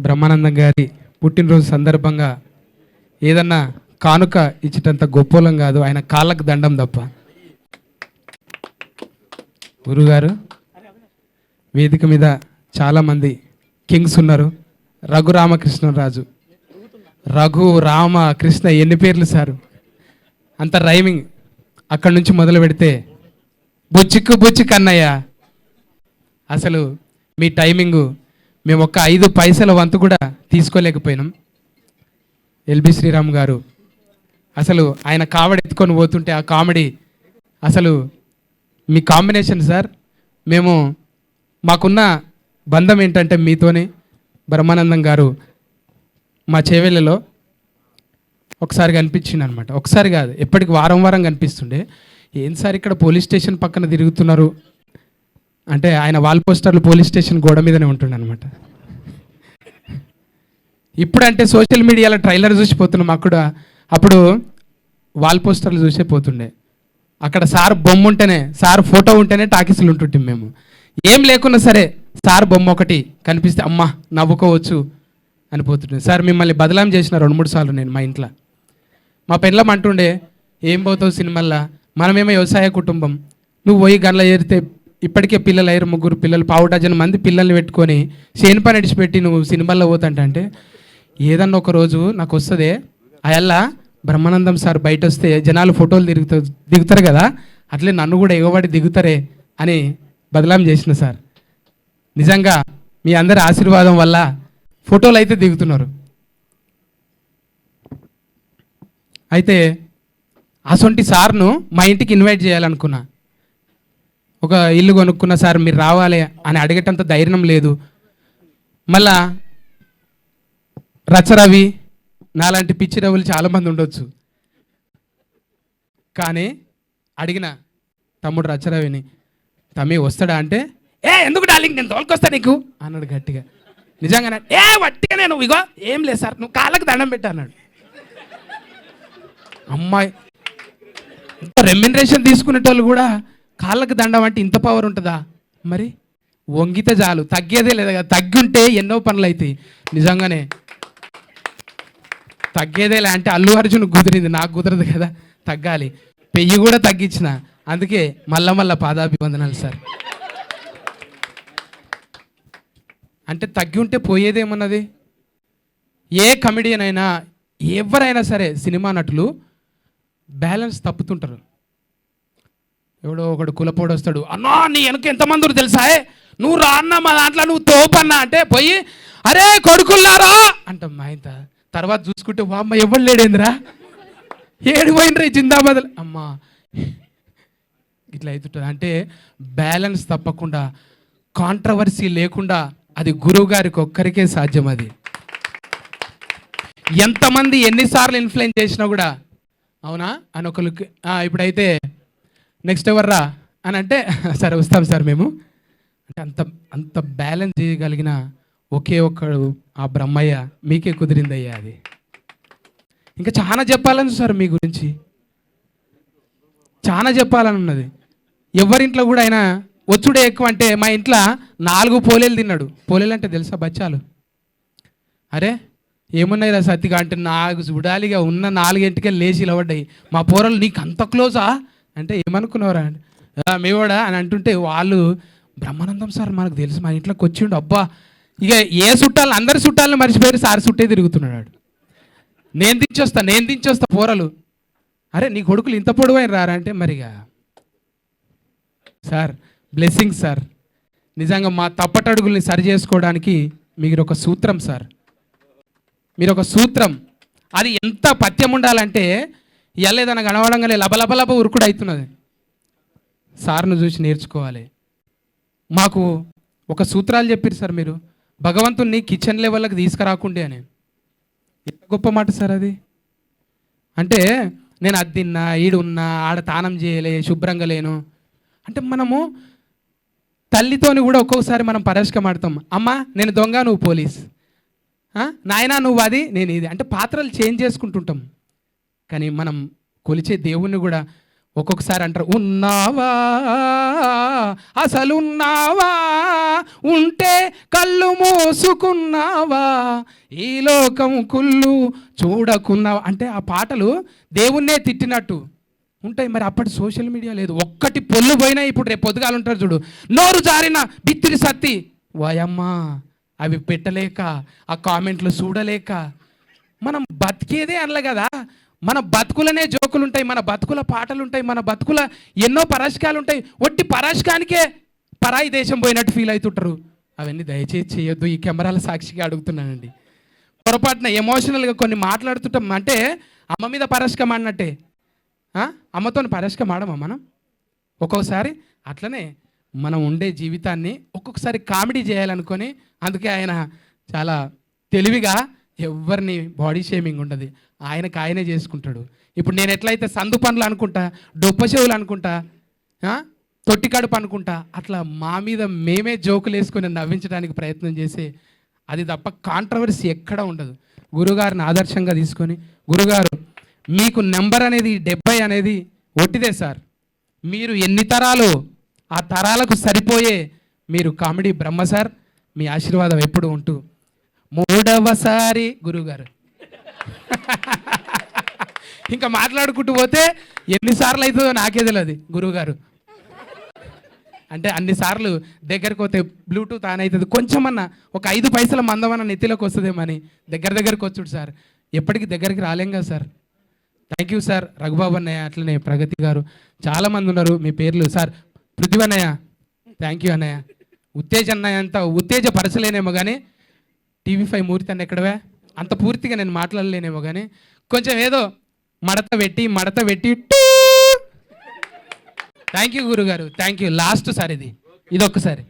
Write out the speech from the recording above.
బ్రహ్మానందం గారి పుట్టినరోజు సందర్భంగా ఏదన్నా కానుక ఇచ్చేటంత గొప్పోలం కాదు, ఆయన కాళ్ళకు దండం తప్ప. గురుగారు, వేదిక మీద చాలామంది కింగ్స్ ఉన్నారు. రఘు రామకృష్ణరాజు, రఘు రామ కృష్ణ, ఎన్ని పేర్లు సారు, అంత రైమింగ్. అక్కడి నుంచి మొదలు పెడితే బుచ్చిక్కు బుచ్చిక్ అన్నయ్య, అసలు మీ టైమింగు మేము ఒక్క 5 పైసల వంతు కూడా తీసుకోలేకపోయినాం. ఎల్బి శ్రీరామ్ గారు అసలు ఆయన కామెడీ ఎత్తుకొని పోతుంటే ఆ కామెడీ అసలు మీ కాంబినేషన్ సార్. మేము మాకున్న బంధం ఏంటంటే మీతోనే. బ్రహ్మానందం గారు మా చేవెళ్ళలో ఒకసారి కనిపించింది అనమాట. ఒకసారి కాదు, ఎప్పటికి వారం వారం కనిపిస్తుండే. ఏం సార్ ఇక్కడ పోలీస్ స్టేషన్ పక్కన తిరుగుతున్నారు అంటే, ఆయన వాల్ పోస్టర్లు పోలీస్ స్టేషన్ గోడ మీదనే ఉంటుండే అనమాట. ఇప్పుడంటే సోషల్ మీడియాలో ట్రైలర్ చూసిపోతున్నాం, అప్పుడు వాల్ పోస్టర్లు చూసే పోతుండే. అక్కడ సార్ బొమ్మ ఉంటేనే, సార్ ఫోటో ఉంటేనే టాకీసులు ఉంటుంటాం మేము. ఏం లేకున్నా సరే సార్ బొమ్మ ఒకటి కనిపిస్తే అమ్మ నవ్వుకోవచ్చు అనిపోతుండే. సార్ మిమ్మల్ని బదలాం చేసిన 2-3 సార్లు నేను మా ఇంట్లో. మా పెళ్ళం అంటుండే, ఏం పోతావు సినిమాల్లో, మనమేమో వ్యవసాయ కుటుంబం, నువ్వు పోయి గంటల చేరితే ఇప్పటికే పిల్లలు అయ్యారు, 3 పిల్లలు, 1/4 డజన్ మంది పిల్లల్ని పెట్టుకొని చేను పని నడిచిపెట్టి నువ్వు సినిమాల్లో పోతాంటే, ఏదన్నా ఒక రోజు నాకు వస్తుంది అయల్లా బ్రహ్మానందం సార్ బయట వస్తే జనాలు ఫోటోలు దిగుతారు కదా, అట్లే నన్ను కూడా ఎగబడి దిగుతారే అని బదలాం చేసిన సార్. నిజంగా మీ అందరి ఆశీర్వాదం వల్ల ఫోటోలు అయితే దిగుతున్నారు. అయితే అసొంటి సార్ను మా ఇంటికి ఇన్వైట్ చేయాలనుకున్నా. ఒక ఇల్లు కొనుక్కున్న సార్ మీరు రావాలి అని అడిగేటంత ధైర్యం లేదు. మళ్ళా రచరవి నాలాంటి పిచ్చి రవులు చాలామంది ఉండొచ్చు, కానీ అడిగిన తమ్ముడు రచరవిని, తమ్మి వస్తాడా అంటే, ఎందుకు డార్లింగ్ నేను తోలుకొస్తా నీకు అన్నాడు గట్టిగా. నిజంగానే వట్టిగా నేను ఇగో ఏం లేదు సార్ నువ్వు కాళ్ళకు దండం పెట్టా అన్నాడు. అమ్మాయి రెమ్యునరేషన్ తీసుకునేటోళ్ళు కూడా కాళ్ళకు దండం అంటే ఇంత పవర్ ఉంటుందా? మరి వంగితే చాలు, తగ్గేదే లేదా కదా. తగ్గి ఉంటే ఎన్నో పనులు అవుతాయి. నిజంగానే తగ్గేదేలే అంటే అల్లు అర్జున్ కుదిరింది, నాకు కుదరదు కదా, తగ్గాలి. పెయ్యి కూడా తగ్గించిన, అందుకే మళ్ళా పాదాభివందనాలు సార్. అంటే తగ్గి ఉంటే పోయేదేమన్నది. ఏ కమెడియన్ అయినా ఎవరైనా సరే సినిమా నటులు బ్యాలెన్స్ తప్పుతుంటారు. ఎవడో ఒకడు కులపోడు వస్తాడు, అన్నా నీ వెనక ఎంతమంది తెలుసా, నువ్వు రా అన్న మా దాంట్లో నువ్వు తోపన్నా అంటే పోయి అరే కొడుకుల్లారా అంటాం మా ఇంత. తర్వాత చూసుకుంటే అమ్మ ఎవరు లేడేంద్రా, ఏడు పోయినరా జిందాబాద్ అమ్మా, ఇట్లా అవుతుంటుంది. అంటే బ్యాలెన్స్ తప్పకుండా, కాంట్రవర్సీ లేకుండా అది గురువు గారికి ఒక్కరికే సాధ్యం. అది ఎంతమంది ఎన్నిసార్లు ఇన్ఫ్లుయెన్స్ చేసినా కూడా అవునా అని ఒకరికి ఇప్పుడైతే నెక్స్ట్ ఎవర్రా అని అంటే సరే వస్తాం సార్ మేము అంటే అంత బ్యాలెన్స్ చేయగలిగిన ఒకే ఒక్కడు ఆ బ్రహ్మయ్య. మీకే కుదిరిందయ్యా అది. ఇంకా చాలా చెప్పాలని సార్ మీ గురించి, చాలా చెప్పాలని ఉన్నది. ఎవరింట్లో కూడా ఆయన వచ్చుడే ఎక్కువ. అంటే మా ఇంట్లో 4 పోలేలు తిన్నాడు. పోలేలు అంటే తెలుసా బచ్చాలు? అరే ఏమున్నాయి రా సత్తిగా అంటే, నాకు చూడాలిగా ఉన్న 4 లేచి ఇలవడ్డాయి. మా పోరలు నీకు అంత క్లోజా అంటే ఏమనుకున్నావురా అంటే మేవాడా అని అంటుంటే వాళ్ళు బ్రహ్మానందం సార్ మనకు తెలుసు, మా ఇంట్లోకి వచ్చిండు. అబ్బా ఇక ఏ చుట్టాలు అందరి చుట్టాలను మర్చిపోయి సార్ చుట్టే తిరుగుతున్నాడు. నేను దించొస్తా పోరలు. అరే నీ కొడుకులు ఇంత పొడవైన రారా అంటే మరిగా సార్ బ్లెస్సింగ్ సార్. నిజంగా మా తప్పటడుగుల్ని సరి చేసుకోవడానికి మీరు ఒక సూత్రం సార్, మీరు ఒక సూత్రం. అది ఎంత పథ్యం ఉండాలంటే ఎల్లేదన్న కనవడంగానే లబలబలబ ఉరుకుడు అవుతున్నది. సార్ను చూసి నేర్చుకోవాలి. మాకు ఒక సూత్రాలు చెప్పారు సార్ మీరు, భగవంతుణ్ణి కిచెన్ లెవెల్కి తీసుకురాకుండే అని. ఎంత గొప్ప మాట సార్ అది. అంటే నేను అది తిన్నా, ఈడున్నా, ఆడ తానం చేయలే, శుభ్రంగా లేను అంటే మనము తల్లితోని కూడా ఒక్కొక్కసారి మనం పరస్కమాడతాం. అమ్మ నేను దొంగ నువ్వు పోలీస్, నాయనా నువ్వు అది నేను ఇది అంటే పాత్రలు చేంజ్ చేసుకుంటుంటాం. కానీ మనం కొలిచే దేవుణ్ణి కూడా ఒక్కొక్కసారి అంటారు, ఉన్నావా అసలున్నావా, ఉంటే కళ్ళు మూసుకున్నావా, ఈ లోకం కుళ్ళు చూడకున్నావా. అంటే ఆ పాటలు దేవుణ్ణే తిట్టినట్టు ఉంటాయి. మరి అప్పటి సోషల్ మీడియా లేదు, ఒక్కటి పొల్లు పోయినా ఇప్పుడు రేపు పొద్దుగాలు ఉంటారు చూడు, నోరు జారిన బిత్తిరి సత్తి, వాయమ్మా అవి పెట్టలేక ఆ కామెంట్లు చూడలేక మనం బతికేదే అనలే కదా. మన బతుకులనే జోకులు ఉంటాయి, మన బతుకుల పాటలు ఉంటాయి, మన బతుకుల ఎన్నో పరాశకాలు ఉంటాయి. ఒట్టి పరాశకానికే పరాయి దేశం పోయినట్టు ఫీల్ అవుతుంటారు. అవన్నీ దయచేసి చేయొద్దు, ఈ కెమెరాల సాక్షిగా అడుగుతున్నానండి. పొరపాటున ఎమోషనల్గా కొన్ని మాట్లాడుతుంటాం అంటే అమ్మ మీద పరాశకం ఆడినట్టే. అమ్మతో పరాశకం ఆడమా మనం? ఒక్కొక్కసారి అట్లనే మనం ఉండే జీవితాన్ని ఒక్కొక్కసారి కామెడీ చేయాలనుకొని, అందుకే ఆయన చాలా తెలివిగా ఎవరిని బాడీ షేమింగ్ ఉండదు, ఆయనకు ఆయనే చేసుకుంటాడు. ఇప్పుడు నేను ఎట్లయితే సందు పనులు అనుకుంటా, డొప్ప చెవులు అనుకుంటా, తొట్టి కడుపు అనుకుంటా, అట్లా మా మీద మేమే జోకులు వేసుకొని నవ్వించడానికి ప్రయత్నం చేసే, అది తప్ప కాంట్రవర్సీ ఎక్కడ ఉండదు. గురుగారిని ఆదర్శంగా తీసుకొని, గురుగారు మీకు నెంబర్ అనేది 70 అనేది ఒట్టిదే సార్, మీరు ఎన్ని తరాలు ఆ తరాలకు సరిపోయే మీరు కామెడీ బ్రహ్మ సార్, మీ ఆశీర్వాదం ఎప్పుడు ఉంటూ. 3వసారి గురుగారు ఇంకా మాట్లాడుకుంటూ పోతే ఎన్నిసార్లు అవుతుందో నాకే తెలియదు. గురువుగారు అంటే అన్నిసార్లు దగ్గరకు పోతే బ్లూటూత్ ఆన్ అవుతుంది, కొంచెమన్నా ఒక 5 పైసల మందమన్న నెత్తిలోకి వస్తుందేమని దగ్గరికి వచ్చుడు సార్. ఎప్పటికీ దగ్గరికి రాలేం కదా sir. Thank you sir. Raghubabu అన్నయ్య, అట్లనే ప్రగతి గారు, చాలామంది ఉన్నారు. మీ పేర్లు సార్, పృథ్వీ అన్నయ్య, థ్యాంక్ యూ అన్నయ్య. ఉత్తేజ అన్నయ్య అంతా ఉత్తేజపరచలేనేమో కానీ, TV5 మూర్తి అన్న ఎక్కడవే, అంత పూర్తిగా నేను మాట్లాడలేనేమో కానీ కొంచెం ఏదో మడత పెట్టి థ్యాంక్ యూ గురుగారు, థ్యాంక్ యూ. లాస్ట్ సార్ ఇది ఒక్కసారి.